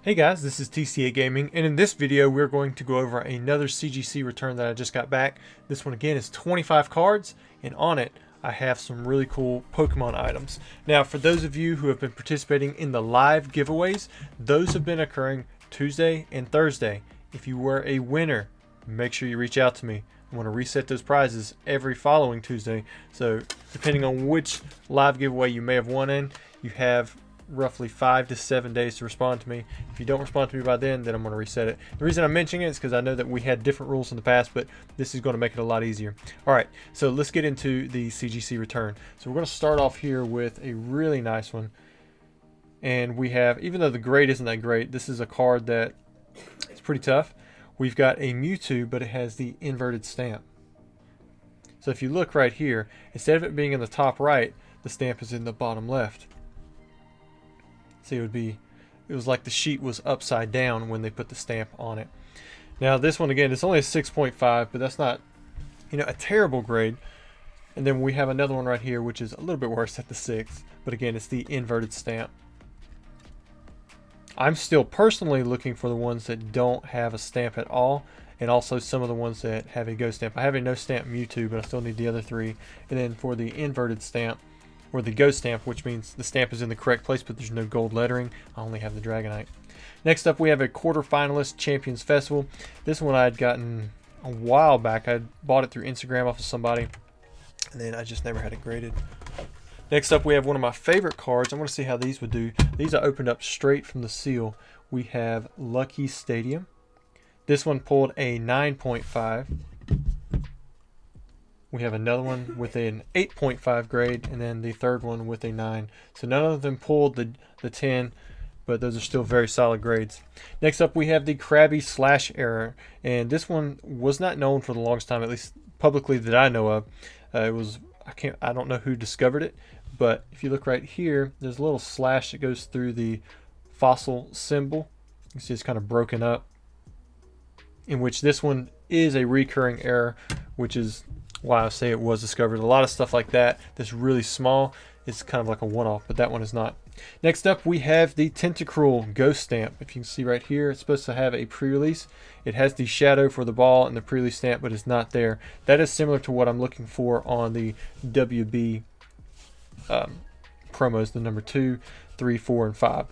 Hey guys, this is TCA Gaming, and in this video we're going to go over another CGC return that I just got back. This one again is 25 cards, and on it I have some really cool Pokemon items. Now, for those of you who have been participating in the live giveaways, those have been occurring Tuesday and Thursday. If you were a winner, make sure you reach out to me. I want to reset those prizes every following Tuesday, so depending on which live giveaway you may have won in, you have roughly 5 to 7 days to respond to me. If you don't respond to me by then I'm going to reset it. The reason I'm mentioning it is because I know that we had different rules in the past, but this is going to make it a lot easier. Alright, so let's get into the CGC return. So we're going to start off here with a really nice one. And we have, even though the grade isn't that great, this is a card that is pretty tough. We've got a Mewtwo, but it has the inverted stamp. So if you look right here, instead of it being in the top right, the stamp is in the bottom left. See, it was like the sheet was upside down when they put the stamp on it. Now this one again, it's only a 6.5, but that's not, a terrible grade. And then we have another one right here, which is a little bit worse at the 6, but again, it's the inverted stamp. I'm still personally looking for the ones that don't have a stamp at all, and also some of the ones that have a ghost stamp. I have a no stamp Mewtwo, but I still need the other 3. And then for the inverted stamp, or the ghost stamp, which means the stamp is in the correct place but there's no gold lettering, I only have the Dragonite. Next up we have a quarterfinalist Champions Festival. This one I had gotten a while back. I bought it through Instagram off of somebody, and then I just never had it graded. Next up we have one of my favorite cards. I want to see how these would do. These I opened up straight from the seal. We have Lucky Stadium. This one pulled a 9.5. We have another one with an 8.5 grade, and then the third one with a 9. So none of them pulled the 10, but those are still very solid grades. Next up we have the Krabby Slash Error, and this one was not known for the longest time, at least publicly that I know of. I don't know who discovered it, but if you look right here, there's a little slash that goes through the fossil symbol. You see it's kind of broken up, in which this one is a recurring error, which is why I say it was discovered. A lot of stuff like that that's really small is kind of like a one-off, but that one is not. Next up we have the Tentacruel Ghost Stamp. If you can see right here, it's supposed to have a pre-release. It has the shadow for the ball and the pre-release stamp, but it's not there. That is similar to what I'm looking for on the WB promos, the number 2, 3, 4, and 5.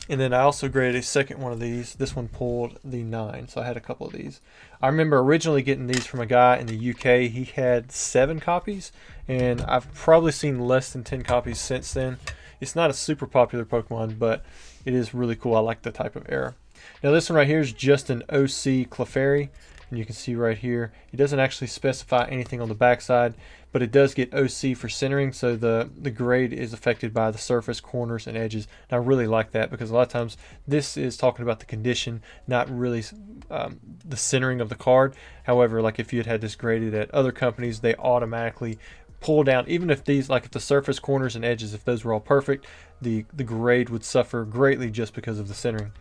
And then I also graded a second one of these. This one pulled the 9, so I had a couple of these. I remember originally getting these from a guy in the UK. He had 7 copies, and I've probably seen less than 10 copies since then. It's not a super popular Pokemon, but it is really cool. I like the type of error. Now this one right here is just an OC Clefairy, and you can see right here, it doesn't actually specify anything on the backside, but it does get OC for centering, so the grade is affected by the surface, corners, and edges. And I really like that, because a lot of times this is talking about the condition, not really the centering of the card. However, like if you had this graded at other companies, they automatically pull down, even if these, like if the surface, corners, and edges, if those were all perfect, the grade would suffer greatly just because of the centering.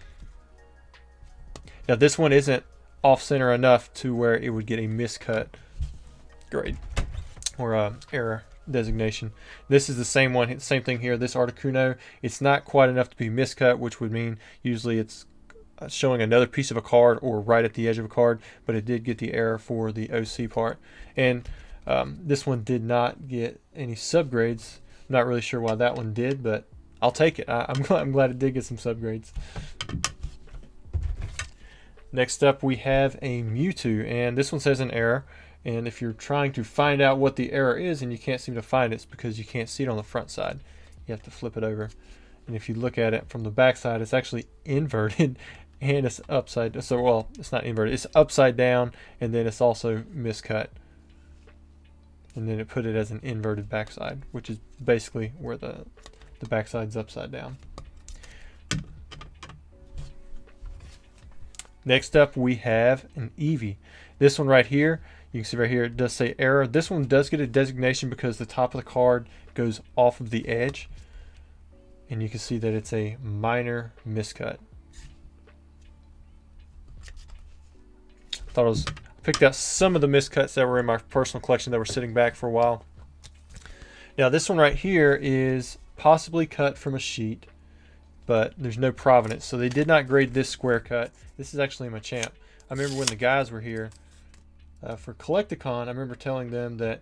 Now this one isn't off center enough to where it would get a miscut grade or error designation. This is the same one, same thing here. This Articuno, it's not quite enough to be miscut, which would mean usually it's showing another piece of a card or right at the edge of a card, but it did get the error for the OC part. And this one did not get any subgrades. I'm not really sure why that one did, but I'll take it. I'm glad it did get some subgrades. Next up we have a Mewtwo, and this one says an error, and if you're trying to find out what the error is and you can't seem to find it, it's because you can't see it on the front side. You have to flip it over, and if you look at it from the back side, it's actually inverted and it's upside, so well, it's not inverted, it's upside down, and then it's also miscut, and then it put it as an inverted backside, which is basically where the backside's upside down. Next up we have an Eevee. This one right here, you can see right here, it does say error. This one does get a designation because the top of the card goes off of the edge, and you can see that it's a minor miscut. I picked out some of the miscuts that were in my personal collection that were sitting back for a while. Now this one right here is possibly cut from a sheet. but there's no provenance. So they did not grade this square cut. This is actually my champ. I remember when the guys were here for Collecticon, I remember telling them that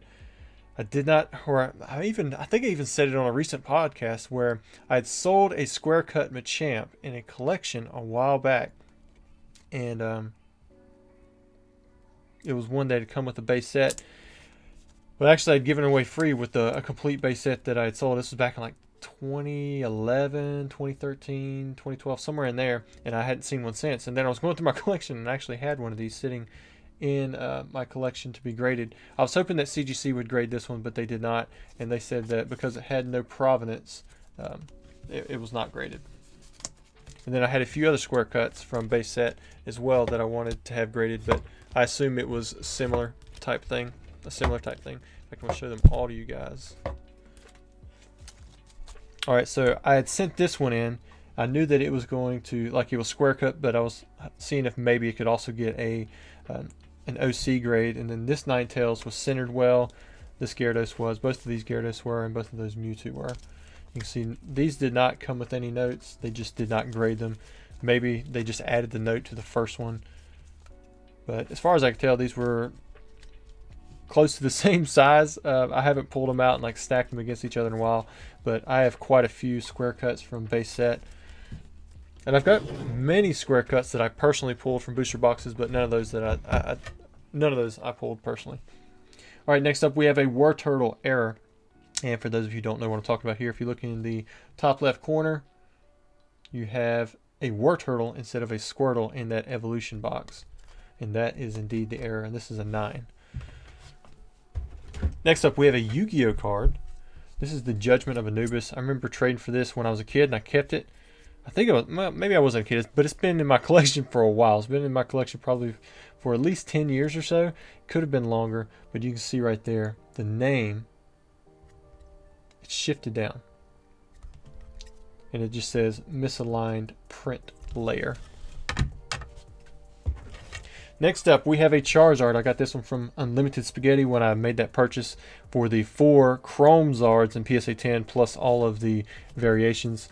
I did not, or I think I even said it on a recent podcast where I had sold a square cut Machamp in a collection a while back, and it was one that had come with a base set. But actually, I'd given away free with a complete base set that I had sold. This was back in like 2011, 2013, 2012, somewhere in there, and I hadn't seen one since. And then I was going through my collection and I actually had one of these sitting in my collection to be graded. I was hoping that CGC would grade this one, but they did not, and they said that because it had no provenance, it was not graded. And then I had a few other square cuts from base set as well that I wanted to have graded, but I assume it was a similar type thing. In fact, I'm going to show them all to you guys. Alright, so I had sent this one in. I knew that it was going to, like, it was square cut, but I was seeing if maybe it could also get an OC grade. And then this Ninetales was centered well. This Gyarados was. Both of these Gyarados were, and both of those Mewtwo were. You can see these did not come with any notes. They just did not grade them. Maybe they just added the note to the first one. But as far as I can tell, these were close to the same size. I haven't pulled them out and like stacked them against each other in a while, but I have quite a few square cuts from base set, and I've got many square cuts that I personally pulled from booster boxes, but none of those that I pulled personally. All right, next up we have a Wartortle error, and for those of you who don't know what I'm talking about here, if you look in the top left corner, you have a Wartortle instead of a Squirtle in that evolution box, and that is indeed the error, and this is a 9. Next up, we have a Yu-Gi-Oh card. This is the Judgment of Anubis. I remember trading for this when I was a kid, and I kept it. I think it was, well, maybe I wasn't a kid, but it's been in my collection for a while. It's been in my collection probably for at least 10 years or so. Could have been longer, but you can see right there, the name, it's shifted down. And it just says misaligned print layer. Next up, we have a Charizard. I got this one from Unlimited Spaghetti when I made that purchase for the 4 Chrome Zards in PSA 10 plus all of the variations.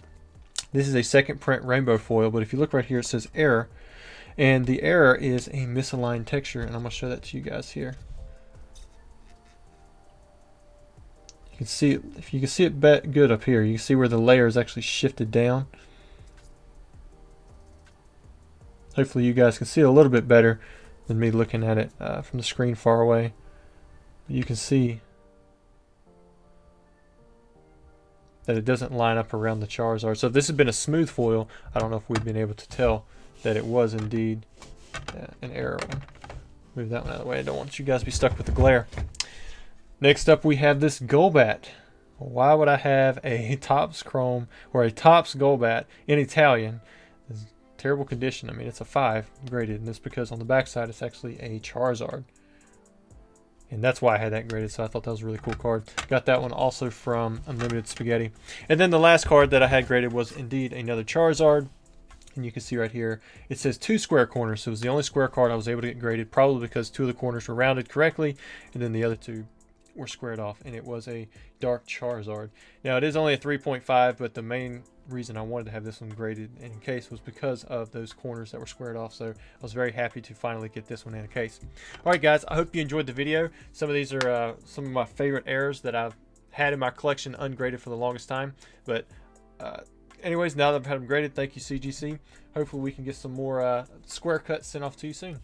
This is a second print rainbow foil, but if you look right here, it says error. And the error is a misaligned texture, and I'm going to show that to you guys here. You can see it, if you can see it good up here, you can see where the layer is actually shifted down. Hopefully you guys can see it a little bit better than me looking at it from the screen far away. You can see that it doesn't line up around the Charizard. So if this had been a smooth foil, I don't know if we'd been able to tell that it was indeed an error one. Move that one out of the way. I don't want you guys to be stuck with the glare. Next up we have this Golbat. Why would I have a Topps Chrome or a Topps Golbat in Italian? Terrible condition. I mean, it's a 5 graded, and that's because on the back side it's actually a Charizard, and that's why I had that graded. So I thought that was a really cool card. Got that one also from Unlimited Spaghetti. And then the last card that I had graded was indeed another Charizard, and you can see right here it says 2 square corners. So it was the only square card I was able to get graded, probably because 2 of the corners were rounded correctly and then the other 2 were squared off, and it was a dark Charizard. Now it is only a 3.5, but the main reason I wanted to have this one graded in case was because of those corners that were squared off. So I was very happy to finally get this one in a case. All right, guys, I hope you enjoyed the video. Some of these are some of my favorite errors that I've had in my collection ungraded for the longest time. But anyways, now that I've had them graded, thank you, CGC. Hopefully we can get some more square cuts sent off to you soon.